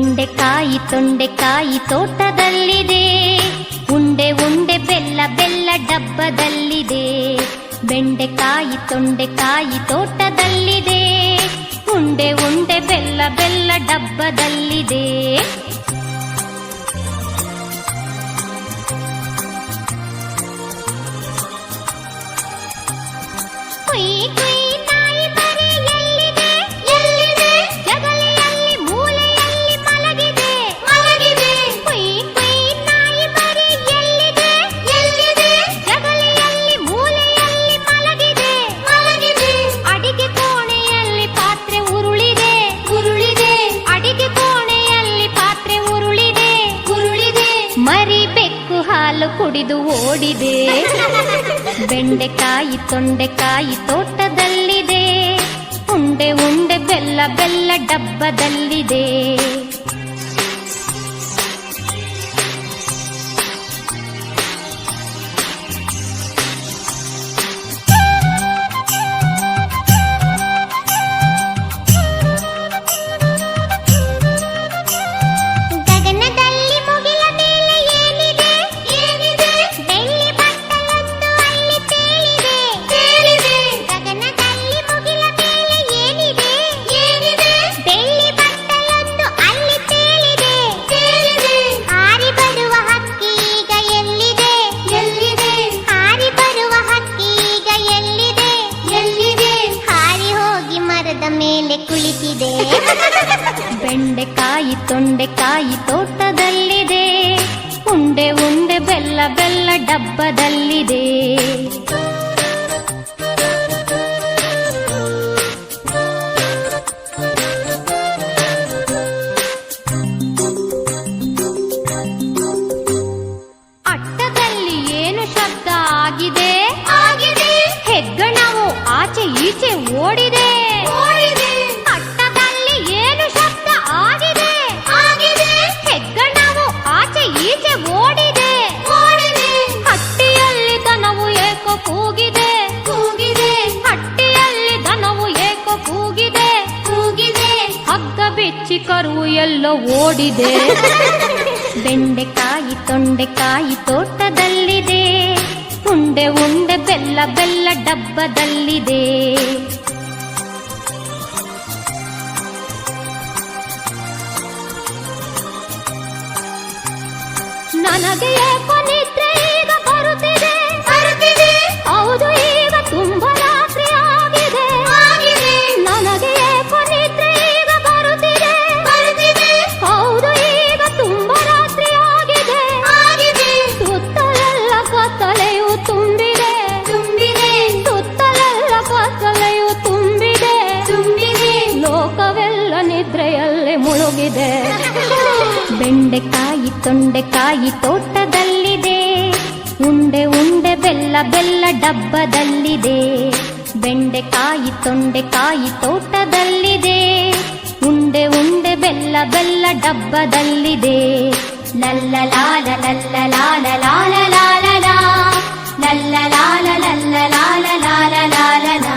ಬೆಂಡೆಕಾಯಿ ತೊಂಡೆಕಾಯಿ ತೋಟದಲ್ಲಿದೆ, ಉಂಡೆ ಉಂಡೆ ಬೆಲ್ಲ ಬೆಲ್ಲ ಡಬ್ಬದಲ್ಲಿದೆ. ಬೆಂಡೆಕಾಯಿ ತೊಂಡೆಕಾಯಿ ತೋಟದಲ್ಲಿದೆ, ಉಂಡೆ ಉಂಡೆ ಬೆಲ್ಲ ಬೆಲ್ಲ ಡಬ್ಬದಲ್ಲಿದೆ. ಕುಯ್ ಕುಯ್ ನಾಯಿ ಮರಿ ಎಲ್ಲಿದೆ ಎಲ್ಲಿದೆ, ಜಗಲಿಯಲ್ಲಿ ಮೂಲೆಯಲ್ಲಿ ಮಲಗಿದೆ ಮಲಗಿದೆ. ಕುಯ್ ಕುಯ್ ನಾಯಿ ಮರಿ ಎಲ್ಲಿದೆ ಎಲ್ಲಿದೆ, ಜಗಲಿಯಲ್ಲಿ ಮೂಲೆಯಲ್ಲಿ ಮಲಗಿದೆ ಮಲಗಿದೆ. ಅಡಿಗೆ ಕೋಣೆಯಲ್ಲಿ ಪಾತ್ರೆ ಉರುಳಿದೆ ಉರುಳಿದೆ, ಅಡಿಗೆ ಕೋಣೆಯಲ್ಲಿ ಪಾತ್ರೆ ಉರುಳಿದೆ ಉರುಳಿದೆ. ಮರಿ ಬೆಕ್ಕು ಹಾಲು ಕುಡಿದು ಓಡಿದೆ. ಬೆಂಡೆಕಾಯಿ ತೊಂಡೆಕಾಯಿ ತೋಟದಲ್ಲಿದೆ, ಉಂಡೆ ಉಂಡೆ ಬೆಲ್ಲ ಬೆಲ್ಲ ಡಬ್ಬದಲ್ಲಿದೆ. ಮೇಲೆ ಕುಳಿತಿದೆ. ಬೆಂಡೆಕಾಯಿ ತೊಂಡೆಕಾಯಿ ತೋಟದಲ್ಲಿದೆ, ಉಂಡೆ ಉಂಡೆ ಬೆಲ್ಲ ಬೆಲ್ಲ ಡಬ್ಬದಲ್ಲಿದೆ. ಅಟ್ಟದಲ್ಲಿ ಏನು ಶಬ್ದ ಆಗಿದೆ ಆಗಿದೆ, ಹೆಗ್ಗಣವು ಆಚೆ ಈಚೆ ಓಡಿದೆ. ಅಟ್ಟದಲ್ಲಿ ಏನು ಶಬ್ದ ಆಗಿದೆ ಆಗಿದೆ, ಹೆಗ್ಗಣವು ಆಚೆ ಈಚೆ ಓಡಿದೆ ಓಡಿದೆ. ಹಟ್ಟಿಯಲ್ಲಿ ದನವು ಏಕೋ ಕೂಗಿದೆ ಕೂಗಿದೆ, ಹಟ್ಟಿಯಲ್ಲಿ ದನವು ಏಕೋ ಕೂಗಿದೆ ಕೂಗಿದೆ. ಹಗ್ಗ ಬಿಚ್ಚಿ ಕರು ಎಲ್ಲೋ ಓಡಿದೆ. ಬೆಂಡೆಕಾಯಿ ತೊಂಡೆಕಾಯಿ ತೋಟದಲ್ಲಿದೆ, ಉಂಡೆ ಉಂಡೆ ಬೆಲ್ಲ ಬೆಲ್ಲ ಡಬ್ಬದಲ್ಲಿದೆ. ನನಗೆ ಏಕೋ ನಿದ್ರೆ ಈಗ ಬರುತ್ತಿದೆ ಬರುತ್ತಿದೆ, ಹೌದು ಈಗ ತುಂಬ ರಾತ್ರಿ ಆಗಿದೆ ಆಗಿದೆ. ನನಗೆ ಏಕೋ ನಿದ್ರೆ ಈಗ ಬರುತ್ತಿದೆ ಬರುತ್ತಿದೆ, ಹೌದು ಈಗ ತುಂಬ ರಾತ್ರಿ ಆಗಿದೆ ಆಗಿದೆ. ಸುತ್ತಲೆಲ್ಲ ಕತ್ತಲೆಯು ತುಂಬಿದೆ ತುಂಬಿದೆ, ಸುತ್ತಲೆಲ್ಲ ಕತ್ತಲೆಯು ತುಂಬಿದೆ ತುಂಬಿದೆ. ಲೋಕವೆಲ್ಲ ನಿದ್ರೆಯಲ್ಲೇ ಮುಳುಗಿದೆ. ಬೆಂಡೆಕಾಯಿ ತೊಂಡೆಕಾಯಿ ತೋಟದಲ್ಲಿದೆ, ಉಂಡೆ ಉಂಡೆ ಬೆಲ್ಲ ಬೆಲ್ಲ ಡಬ್ಬದಲ್ಲಿದೆ. ಬೆಂಡೆಕಾಯಿ ತೊಂಡೆಕಾಯಿ ತೋಟದಲ್ಲಿದೆ, ಉಂಡೆ ಉಂಡೆ ಬೆಲ್ಲ ಬೆಲ್ಲ ಡಬ್ಬದಲ್ಲಿದೆ. ಲಲ್ಲ ಲಾಲ ಲಲ್ಲ ಲಾಲ ಲಾಲ ಲಾಲ ಲಾ, ಲಲ್ಲ ಲಾಲ ಲಲ್ಲ ಲಾಲ ಲಾಲ ಲಾಲ ಲಾ.